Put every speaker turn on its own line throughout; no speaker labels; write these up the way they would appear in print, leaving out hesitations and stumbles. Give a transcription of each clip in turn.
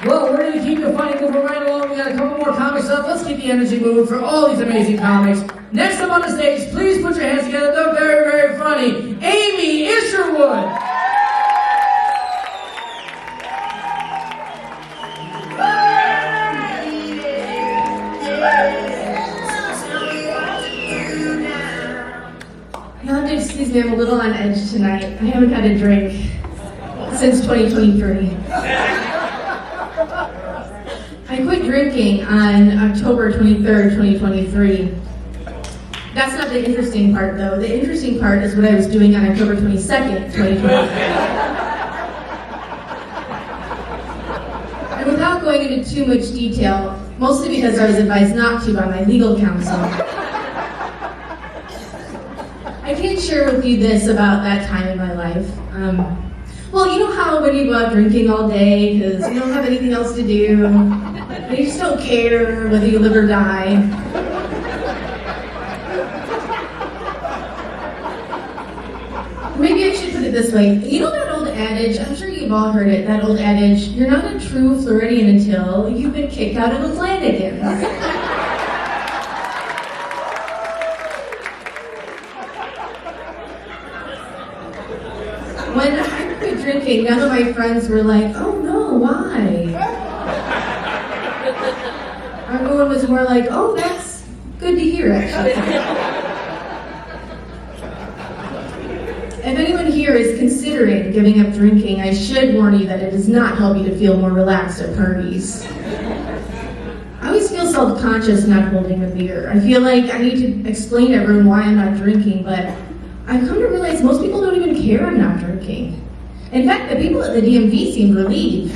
Well, we're going to keep the funny moving right along. We got a couple more comics up. Let's keep the energy moving for all these amazing comics. Next up on the stage, please put your hands together. The very, very funny Amy Isherwood.
You'll have to excuse me, I'm a little on edge tonight. I haven't had a drink since 2023. I quit drinking on October 23rd, 2023. That's not the interesting part, though. The interesting part is what I was doing on October 22nd, 2023. And without going into too much detail, mostly because I was advised not to by my legal counsel, I can share with you this about that time in my life. Well, you know how when you go out drinking all day because you don't have anything else to do, and you just don't care whether you live or die. Maybe I should put it this way. You know that old adage, I'm sure you've all heard it, that old adage, you're not a true Floridian until you've been kicked out of the Flanagan. When I quit drinking, none of my friends were like, oh no, why? Everyone was more like, oh, that's good to hear, actually. If anyone here is considering giving up drinking, I should warn you that it does not help you to feel more relaxed at parties. I always feel self-conscious not holding a beer. I feel like I need to explain to everyone why I'm not drinking, but I've come to realize most people don't even care I'm not drinking. In fact, the people at the DMV seem relieved.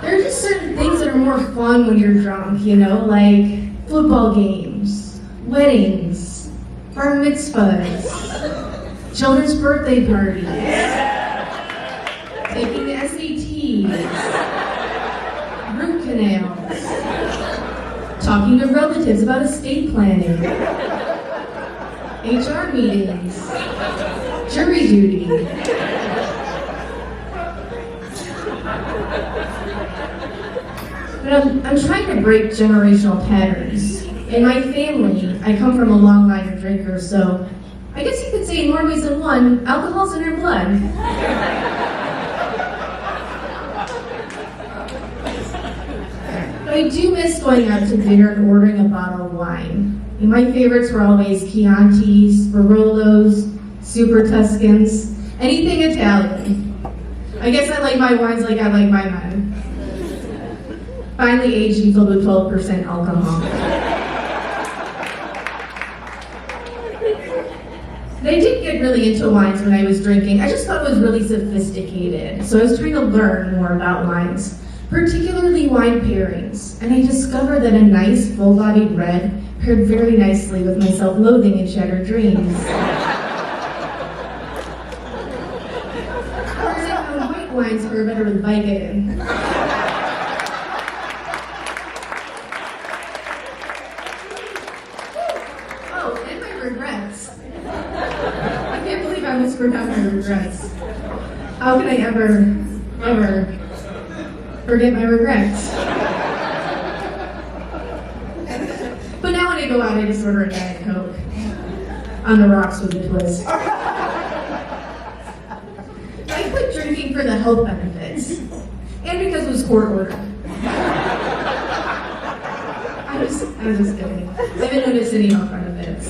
There are just certain things that are more fun when you're drunk, you know, like football games, weddings, bar mitzvahs, children's birthday parties, taking the SATs, root canals, talking to relatives about estate planning, HR meetings, jury duty. But I'm trying to break generational patterns. In my family, I come from a long line of drinkers, so I guess you could say in more ways than one, alcohol's in our blood. But I do miss going out to dinner and ordering a bottle of wine. And my favorites were always Chiantis, Barolos, Super Tuscans, anything Italian. I guess I like my wines like I like my men. Finely aged and filled with 12% alcohol. And I did get really into wines when I was drinking. I just thought it was really sophisticated. So I was trying to learn more about wines, particularly wine pairings. And I discovered that a nice, full-bodied red paired very nicely with my self-loathing and shattered dreams. Whereas I found white wines pair better with Vicodin. Oh, and my regrets. I can't believe I almost forgot my regrets. How could I ever forget my regrets? But now when I go out, I just order a Diet Coke on the rocks with a twist. I quit drinking for the health benefits and because it was court ordered. I was just kidding. I haven't noticed any health benefits.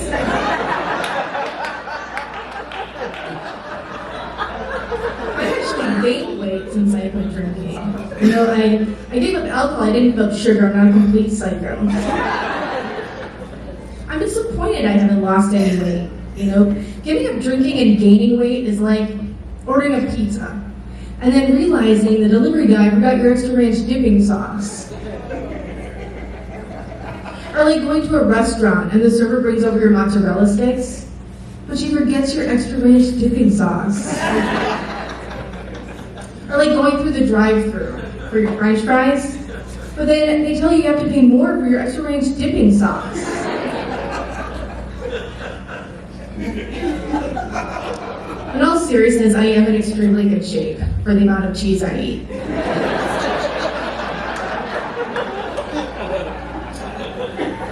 I actually gained weight since I quit drinking. You know, I gave up alcohol, I didn't give up sugar, I'm not a complete psycho. I'm disappointed I haven't lost any weight. You know, giving up drinking and gaining weight is like ordering a pizza and then realizing the delivery guy forgot your extra ranch dipping sauce. Or like going to a restaurant and the server brings over your mozzarella sticks, but she forgets your extra ranch dipping sauce. Or like going through the drive-thru for your french fries, but then they tell you have to pay more for your extra ranch dipping sauce. In all seriousness, I am in extremely good shape for the amount of cheese I eat.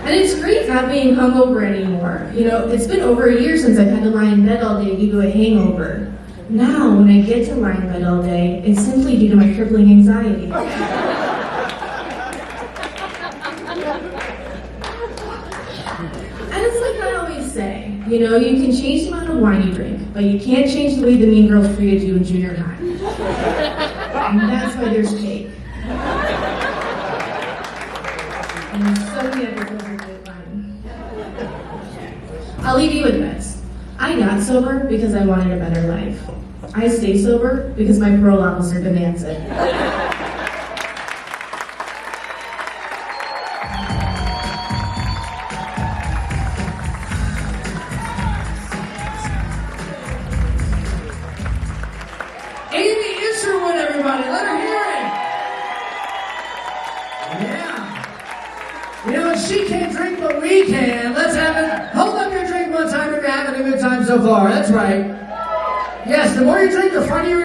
And it's great not being hungover anymore. You know, it's been over a year since I've had to lie in bed all day due to a hangover. Now, when I get to lie in bed all day, it's simply due to my crippling anxiety. And it's like I always say, you know, you can change the amount of wine you drink, but you can't change the way the mean girls treated you in junior high. And that's why there's cake. And so many other things are good wine. I'll leave you with this. I got sober because I wanted a better life. I stay sober because my parole officer demands it.
Amy Isherwood, everybody, let her hear it. Yeah. You know, she can't drink, but we can. Let's have it. Hold up your drink one time if you're having a good time so far. That's right. Yes, the more you drink, the funnier